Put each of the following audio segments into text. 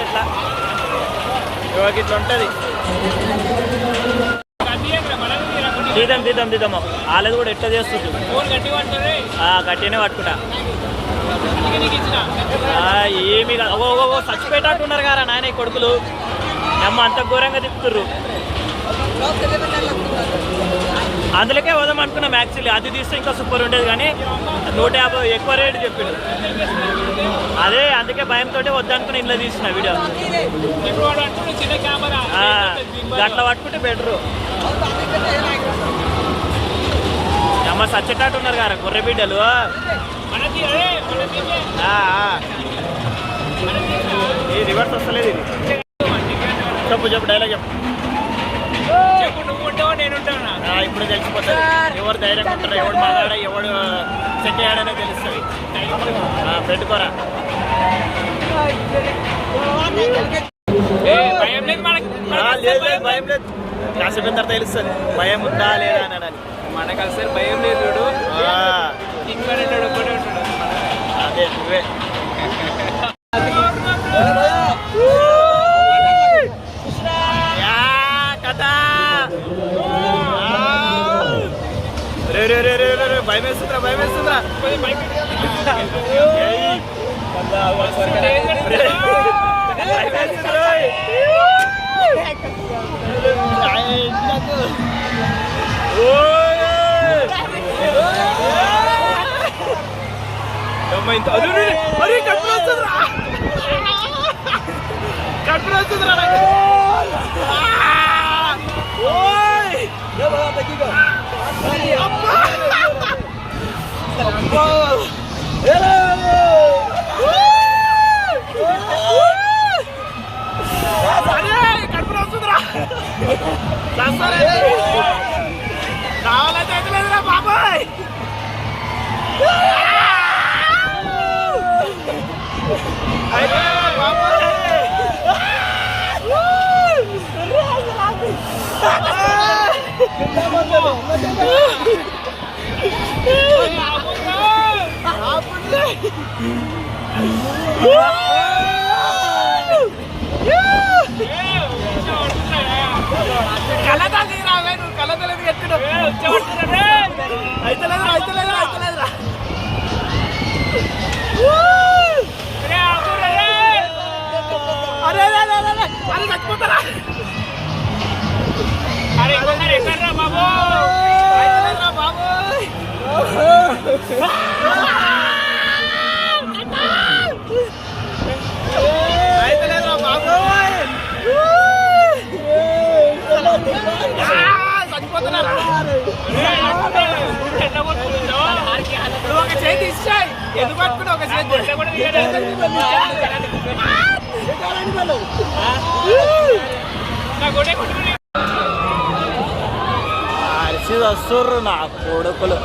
ఇట్లా ఇట్లా ఉంటుంది. తీద్దాము వాళ్ళది కూడా ఎట్లా చేస్తుంది గట్టిగానే పట్టుకుంటా. ఏమి చచ్చిపోయేటట్టున్నారు కదా నాయన ఈ కొడుకులు. అమ్మ అంత ఘోరంగా తిప్పుతుర్రు. అందులోకే వదాం అనుకున్నాం యాక్చువల్లీ. అది తీస్తే ఇంకా సూపర్ ఉండేది కానీ 150 ఎక్కువ రేటు చెప్పిండు. అదే అందుకే భయంతో వద్దనుకుని ఇంట్లో తీసిన వీడియో. అట్లా పట్టుకుంటే బెటరు. అమ్మ సచ్చేటట్టు ఉన్నారు కదా గొర్రె బిడ్డలు. ఈ రివర్స్ వస్తలేదు. ఇది చెప్పు డైలాగ్ చెప్పు. ఇప్పుడు తెలిసిపోతుంది ఎవరు ధైర్యంగా ఉంటారో, ఎవడు మాట్లాడా, ఎవడు సెట్ అయ్యాడనే తెలుస్తుంది. పెట్టుకోరా. లేదు భయం లేదు. కాసేపు తర్వాత తెలుస్తుంది భయం ఉందా లేదా అని. మనకు అసలు భయం లేదు. అదే నువ్వే. భయం వేస్తుందిరా కావాలంటే అయితే లేదురా బాబాయ్. కలతలేదు ఎక్కడ అయితే లేదురా అరే చచ్చిపోతారా. ఒక చేతి ఇచ్చాయి ఎందుకు పట్టుకుంటే ఒక చేతి అరిసి వస్తుర్రు నా కొడుకులు.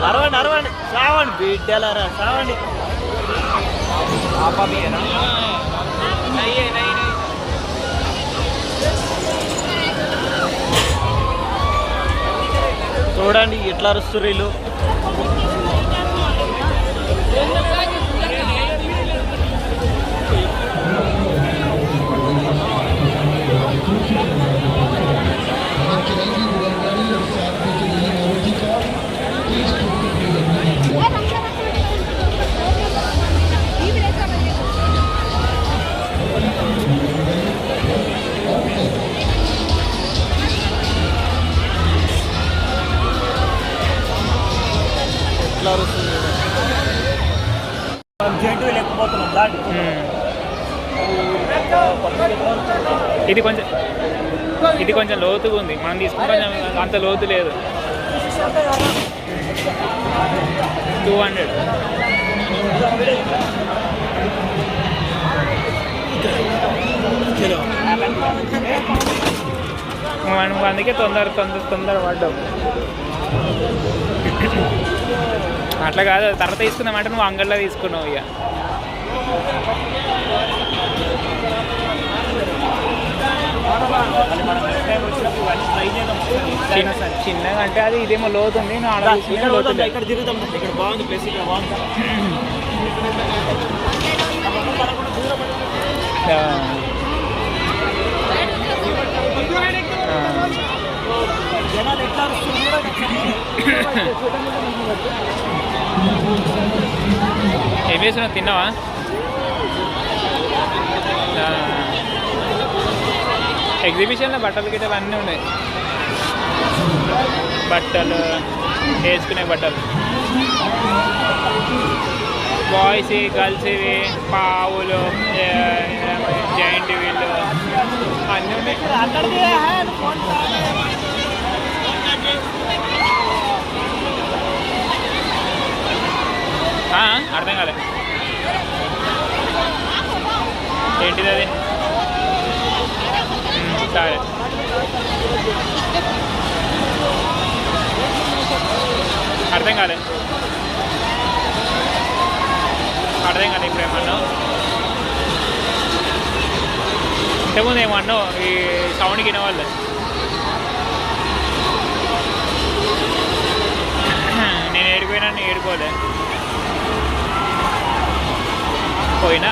అరవండి సావండి బిడ్డలారా సావండి. చూడండి ఎట్లా అరుస్తుర్రు వీళ్ళు. ఇది కొంచెం లోతుగా ఉంది. మనం తీసుకుని కొంచెం అంత లోతు లేదు. 200 మనం అందుకే తొందర పడ్డాం. అట్లా కాదు తర్వాత తీసుకుందామంటే నువ్వు అంగడిలో తీసుకున్నావు. ఇక చిన్నగా అంటే అది ఇదేమో లోతుంది. ఇక్కడ తిరుగుతాం. ఇక్కడ బాగుంది ప్లేస్. ఇక్కడ బాగుంది. జనాలు ఎట్లా ఏం వేసినా తిన్నావా? ఎగ్జిబిషన్లో బట్టలు గిట్టలు అన్నీ ఉన్నాయి. బట్టలు వేసుకునే బట్టలు బాయ్స్ గర్ల్స్ ఇవి పావులు జాయింట్ వీళ్ళు అన్నీ ఉన్నాయి. అర్థం కాలే ఏంటిది అది? సరే అర్థం కాలే ఇప్పుడు ఏమన్నావు? ఇంతకుముందు ఏమన్నావు? ఈ సౌండ్ కిన వాళ్ళు నేను ఏడిపోయినా ఏడుకోలే పోయినా.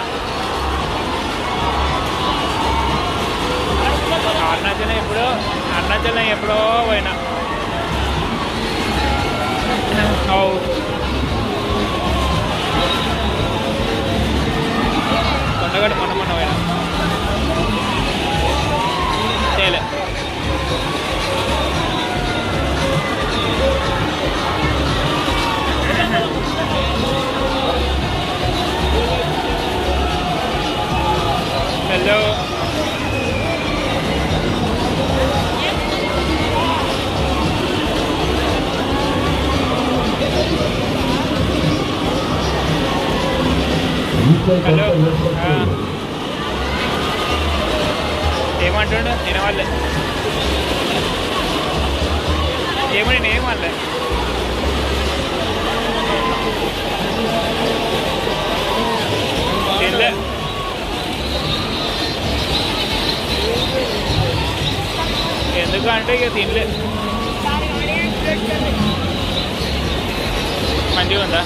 అరుణాచలం ఎప్పుడో పోయినా. కొండగట్టు మొన్న పోయినా చేయలే. హలో హలో ఏమంటాడు? నేను వాళ్ళే ఏమని నేను వాళ్ళే తినలే. ఎందుకంటే ఇక తినలే. మంచిగా ఉందా?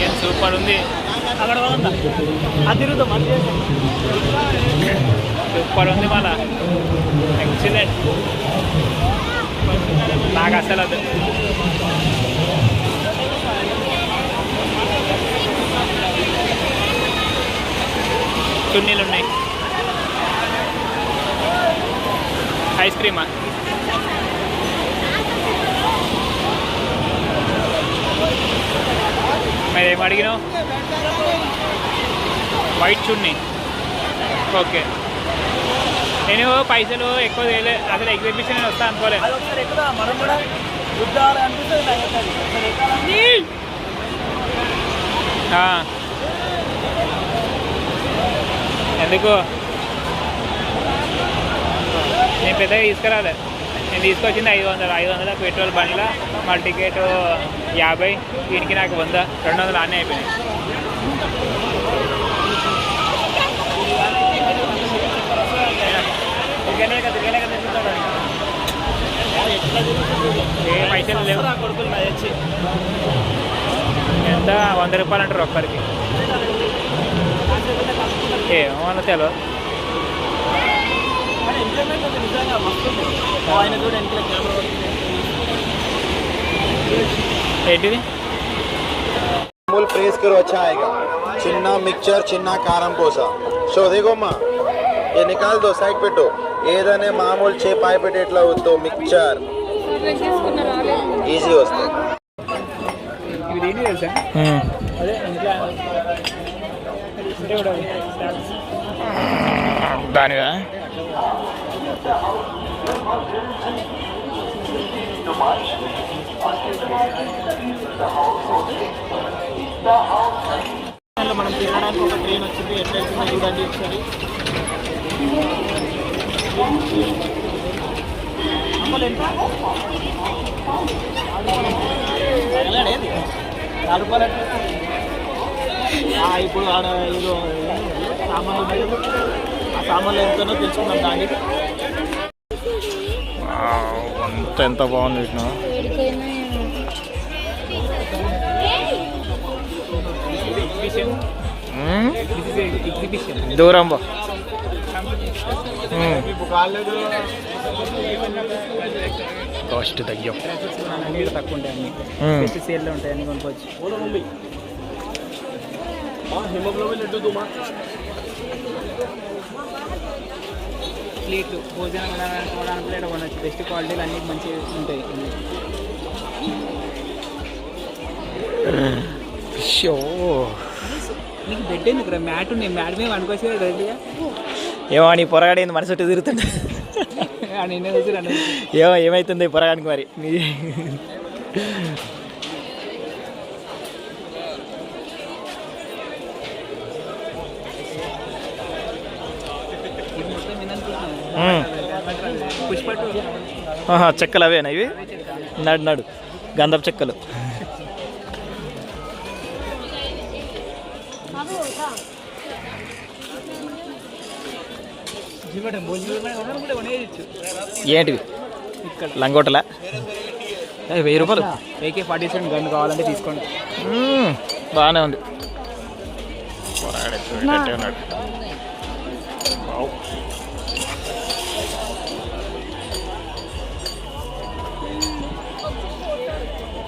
ఏం సూపర్ ఉంది. అక్కడ అది తిరుగుతాం, అది సూపర్ ఉంది. మళ్ళా ఎక్సలెంట్. నాకు అసలు అది చున్నీలు ఉన్నాయి. ఐస్ క్రీమా? మరి ఏం అడిగినావు? వైట్ చున్నీ. ఓకే. నేను పైసలు ఎక్కువ తేలే, అసలు ఎగ్జిబిషన్ నేను వస్తా అనుకోలే. ఎందుకు నేను పెద్దగా తీసుకురాలే. నేను తీసుకొచ్చింది 500 పెట్రోల్ బండిలో. మా టికెట్ 50, దీనికి నాకు 100, 200 అన్నీ అయిపోయినాయి. ఏ పైసలు లేవు. ఎంత 100 రూపాయలు అంటారు ఒక్కరికి. ఏమన్నా తెలియదు. ఏంటిది? मामूल प्रेस करो, अच्छा आएगा. चिन्ना मिक्सचर, चिन्ना काరం పూస. సో देखोమ్మా, ये निकाल दो, साइड పెట్టు. ఏదనే మామూలు చేపాయి పెట్టి ఎట్లా అవుతో మిక్స్చర్ ఈజీ వస్తుంది. ఇది ఏంటి తెలుసా? అదే ఇంట్లో దానిగా మనం తిరగడానికి ఒక ట్రైన్ వచ్చింది. ఎట్లయితుందో చూడండి ఒకసారి. ఎంత? 4 రూపాయలు. ఇప్పుడు ఆడ ఏదో సామాన్లు ఉన్నాయి. ఆ సామాన్లు ఎంతనో తెలుసుకుందాం దాన్ని. అంత ఎంత బాగుంది విష్ణు. దూరం బా కాస్ట్ తగ్గాం. తక్కువ ఉంటాయి అన్ని సేల్లో ఉంటాయి అన్ని కొనుక్కోవచ్చు. ప్లేట్లు భోజనం కొనడానికి ప్లేట్ కొనవచ్చు. బెస్ట్ క్వాలిటీలు అన్ని మంచిగా ఉంటాయి. నీకు బెడ్ ఎందుకు మ్యాట్ ఉన్నాయి, మ్యాట్ మీద అనుకోవచ్చు కదా రెడీగా. ఏమో నీ పొరగాడేంది మనసు చుట్టూ తిరుగుతుండే. నిన్న వచ్చి రెండు ఏమో ఏమవుతుంది పొరగానికి మరి. పుష్పట్టు చెక్కలు అవేనా ఇవి? నడు నడు గంధపు చెక్కలు. ఏంటివి లంగోటలా? 1000 రూపాయలు. AK-47 గన్ కావాలంటే తీసుకోండి. బాగానే ఉంది.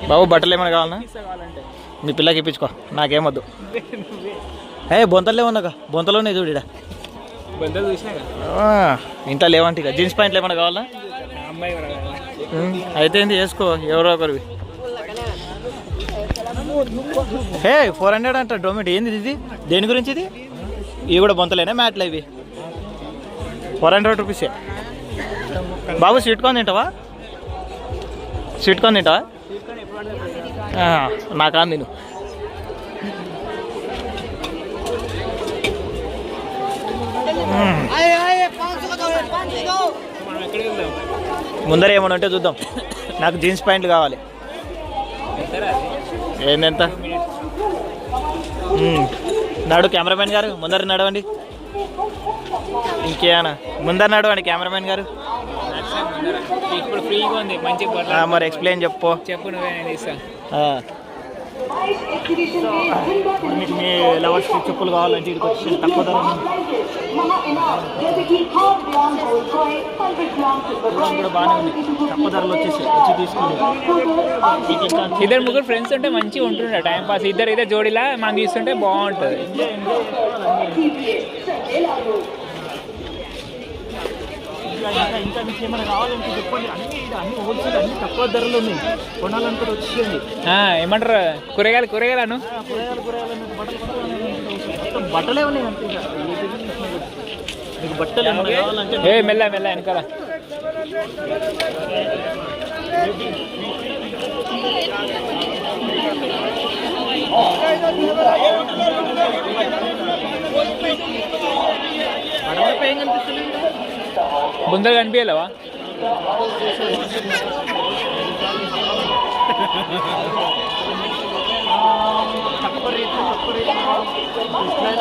బాబు బట్టలు ఏమైనా కావాలన్నా? మీ పిల్లకి ఇప్పించుకో, నాకేమొద్దు. బొంతలు లేవన్నాక బొంతలోనే చూడు ఇడ. బందలు చూసినాక ఇంట్లో లేవంటే ఇక జీన్స్ ప్యాంట్లు ఏమైనా కావాలా? అమ్మాయి అయితే ఏంటి చేసుకో ఎవరో ఒకరివి. 400 అంట డొమెట్. ఏంది ఇది? దేని గురించి ఇది? ఇవి కూడా బొంతలేనా మ్యాట్లు ఇవి? 400 రూపీసే. బాబు స్వీట్ కార్న్ తింటావా? స్వీట్ కార్న్ తింటావా? నాకా నేను ముందర ఏమైనా ఉంటే చూద్దాం. నాకు జీన్స్ ప్యాంట్లు కావాలి. ఏందెంత? నడు కెమెరామెన్ గారు, ముందర నడవండి. ఇంకేనా ముందర నడవండి కెమెరామెన్ గారు. ఇప్పుడు ఫ్రీగా ఉంది మంచిగా. మరి ఎక్స్ప్లెయిన్ చెప్పు. నువ్వే నేను ఇస్తాను. మీకు మీ లవర్స్కి చెప్పులు కావాలంటే ఇక్కడికి వచ్చి తక్కువ ధర కూడా బాగానే ఉంది. తక్కువ ధరలు వచ్చి తీసుకుని. ఇద్దరు ముగ్గురు ఫ్రెండ్స్ ఉంటే మంచిగా ఉంటుండే టైం పాస్. ఇద్దరు జోడీలా మనం తీసుకుంటే బాగుంటుంది. ఇంకా మీకు ఏమైనా కావాలంటే చెప్పండి. అన్ని హోల్సేల్, అన్ని తక్కువ ధరలు ఉన్నాయి. కొనాలనుకుంటే వచ్చేయండి. ఏమంటారు కూరగాయలు కూరగాయలను బట్టలే ఉన్నాయి అంతే. మీకు బట్టలు ఏమైనా కావాలంటే మెల్ల మెల్ల వెనకాల బుందలు కనిపించలేవా?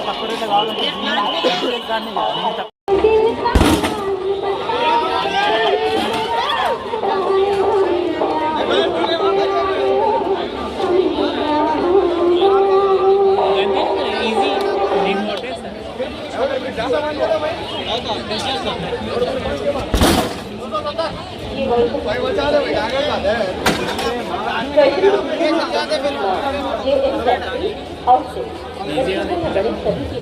తక్కువ రేట్లు కావాలంటే ఈజీ